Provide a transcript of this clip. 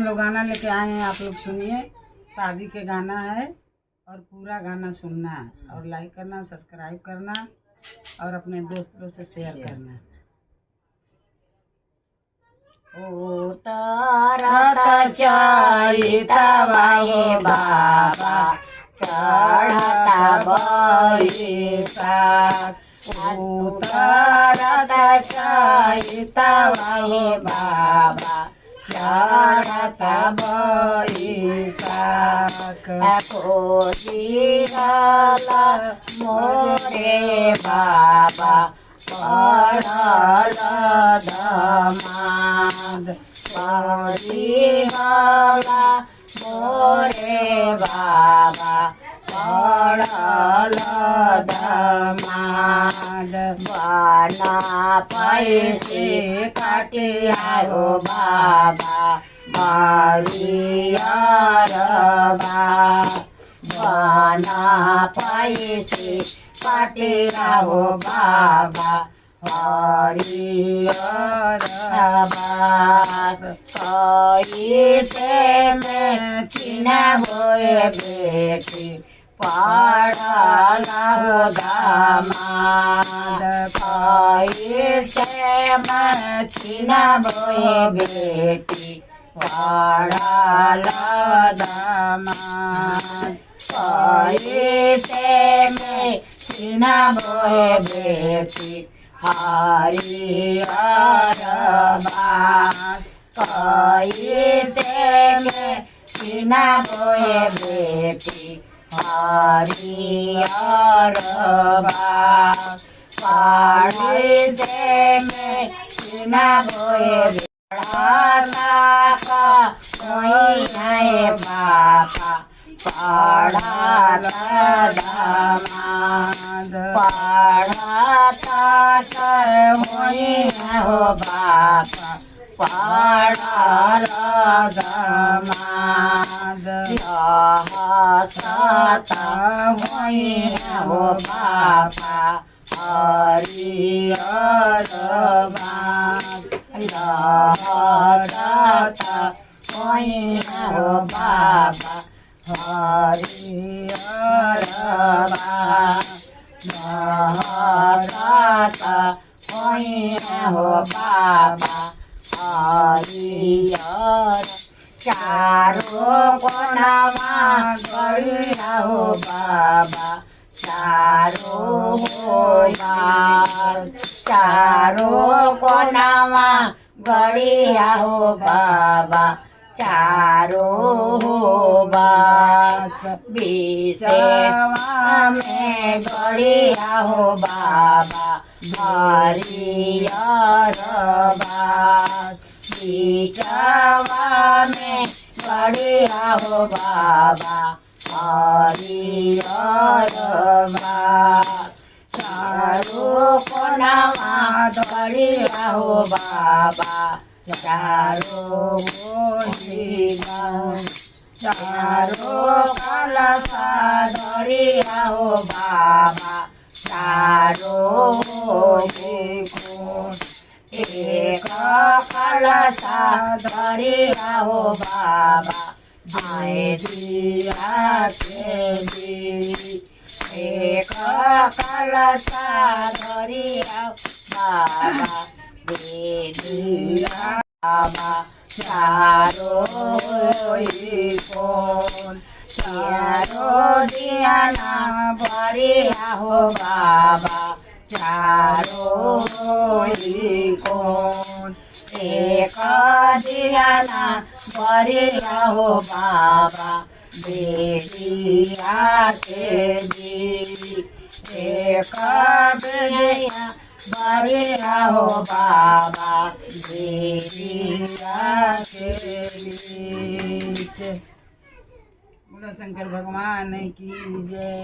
लोग गाना लेके आए हैं, आप लोग सुनिए। शादी के गाना है और पूरा गाना सुनना और लाइक करना, सब्सक्राइब करना और अपने दोस्तों से शेयर करना। उतरत चैतवाए बाबा चढ़ता बैसाख। उतरत चैतवाए बाबा चढ़ता बैसाख। खोजिला मोरे बाबा पड़ल दमाद। खोजिला मोरे बाबा पड़ल दमाद। बना पैसे काटियारो बाबा हरियरबा। बना पैसे काटियारो बाबा हरियरबा। कैसे में चिन्ह होए बेटी पड़ल हो दामाद। कैसे में चिन्ह होए बेटी पड़ल दामाद। कैसे में चिन्ह होए बेटी हरियरबा। कैसे में चिन्ह होए बेटी हरियरबा। कैसे में चिन्ह होए पढ़ाता है बाबा पढ़ात दामाद। पढ़ाता हो बाबा पढ़ल दामाद। लहसता हो बाबा हरियरबा। लहसता हो बाबा हरियरबा। लहसता हो बाबा हरियर। चारों कोनवा गड़िया हो बाबा चारों यार। चारों कोनवा गड़िया हो बाबा चारों बास। बीचवा में गड़िया हो बाबा हरियरबा। बीचवा में गड़िया हो बाबा हरियरबा। चारों कोनवा गड़िया हो बाबा चारों ओहिना। चारों कलशा गड़िया हो बाबा चारों ओहिना। एक कलशा गड़िया हो बाबा आए दिया के दी। एक कलशा गड़िया बाबा दिया बाबा चारों कोन। चारों दियाना बड़िया हो बाबा चारों कोन। एक दियाना बड़िया हो बाबा बेटिया के दी। एक बेटिया बड़िया हो बाबा बेटिया के दी। बोलो शंकर भगवान की जय।